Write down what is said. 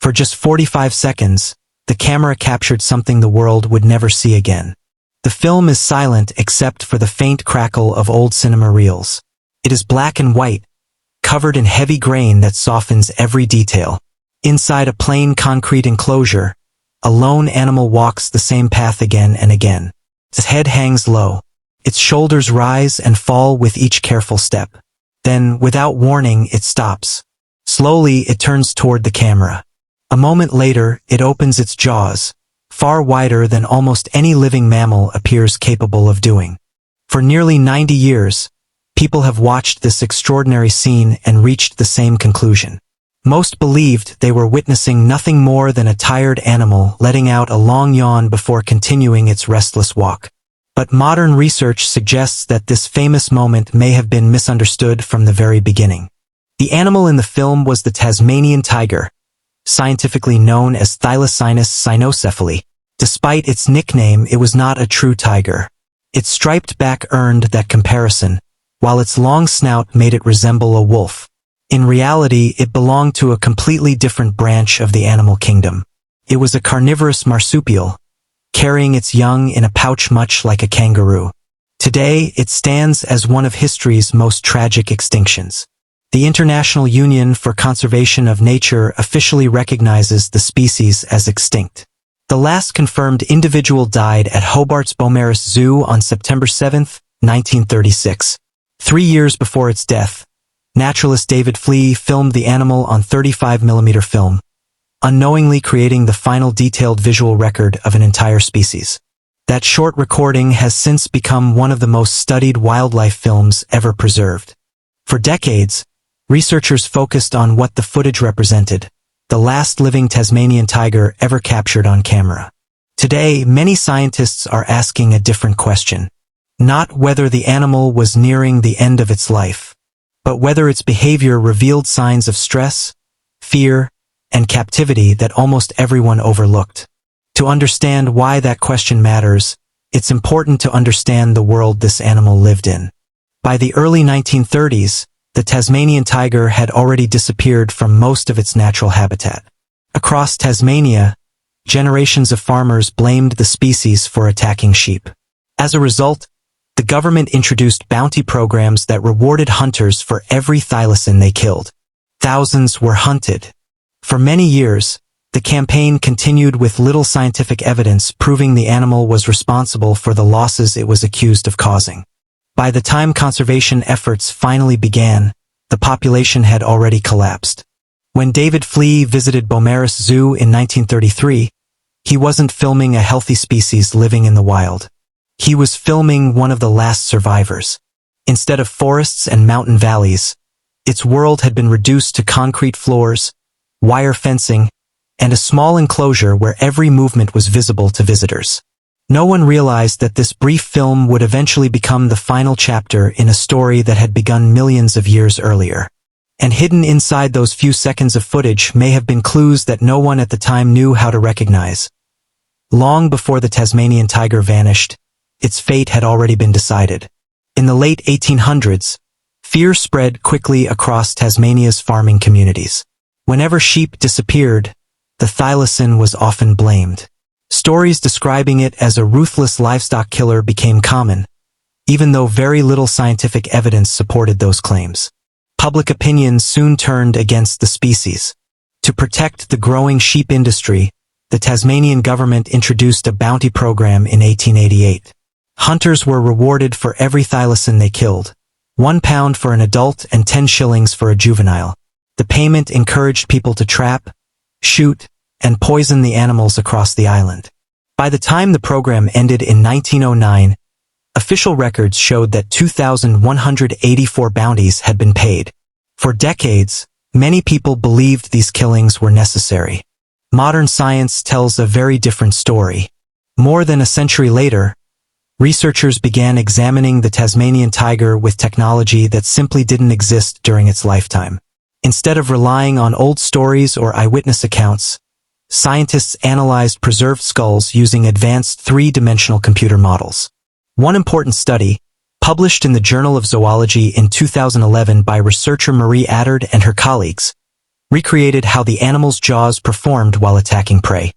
For just 45 seconds, the camera captured something the world would never see again. The film is silent except for the faint crackle of old cinema reels. It is black and white, covered in heavy grain that softens every detail. Inside a plain concrete enclosure, a lone animal walks the same path again and again. Its head hangs low. Its shoulders rise and fall with each careful step. Then, without warning, it stops. Slowly, it turns toward the camera. A moment later, it opens its jaws, far wider than almost any living mammal appears capable of doing. For nearly 90 years, people have watched this extraordinary scene and reached the same conclusion. Most believed they were witnessing nothing more than a tired animal letting out a long yawn before continuing its restless walk. But modern research suggests that this famous moment may have been misunderstood from the very beginning. The animal in the film was the Tasmanian tiger, scientifically known as Thylacynus cynocephaly. Despite its nickname, it was not a true tiger. Its striped back earned that comparison, while its long snout made it resemble a wolf. In reality, it belonged to a completely different branch of the animal kingdom. It was a carnivorous marsupial, carrying its young in a pouch much like a kangaroo. Today, it stands as one of history's most tragic extinctions. The International Union for Conservation of Nature officially recognizes the species as extinct. The last confirmed individual died at Hobart's Beaumaris Zoo on September 7, 1936. 3 years before its death, naturalist David Flea filmed the animal on 35mm film, unknowingly creating the final detailed visual record of an entire species. That short recording has since become one of the most studied wildlife films ever preserved. For decades, researchers focused on what the footage represented, the last living Tasmanian tiger ever captured on camera. Today, many scientists are asking a different question. Not whether the animal was nearing the end of its life, but whether its behavior revealed signs of stress, fear, and captivity that almost everyone overlooked. To understand why that question matters, it's important to understand the world this animal lived in. By the early 1930s, the Tasmanian tiger had already disappeared from most of its natural habitat. Across Tasmania, generations of farmers blamed the species for attacking sheep. As a result, the government introduced bounty programs that rewarded hunters for every thylacine they killed. Thousands were hunted. For many years, the campaign continued with little scientific evidence proving the animal was responsible for the losses it was accused of causing. By the time conservation efforts finally began, the population had already collapsed. When David Flea visited Beaumaris Zoo in 1933, he wasn't filming a healthy species living in the wild. He was filming one of the last survivors. Instead of forests and mountain valleys, its world had been reduced to concrete floors, wire fencing, and a small enclosure where every movement was visible to visitors. No one realized that this brief film would eventually become the final chapter in a story that had begun millions of years earlier. And hidden inside those few seconds of footage may have been clues that no one at the time knew how to recognize. Long before the Tasmanian tiger vanished, its fate had already been decided. In the late 1800s, fear spread quickly across Tasmania's farming communities. Whenever sheep disappeared, the thylacine was often blamed. Stories describing it as a ruthless livestock killer became common, even though very little scientific evidence supported those claims. Public opinion soon turned against the species. To protect the growing sheep industry, the Tasmanian government introduced a bounty program in 1888. Hunters were rewarded for every thylacine they killed, £1 for an adult and 10 shillings for a juvenile. The payment encouraged people to trap, shoot, and poison the animals across the island. By the time the program ended in 1909, official records showed that 2,184 bounties had been paid. For decades, many people believed these killings were necessary. Modern science tells a very different story. More than a century later, researchers began examining the Tasmanian tiger with technology that simply didn't exist during its lifetime. Instead of relying on old stories or eyewitness accounts, scientists analyzed preserved skulls using advanced three-dimensional computer models. One important study, published in the Journal of Zoology in 2011 by researcher Marie Attard and her colleagues, recreated how the animal's jaws performed while attacking prey.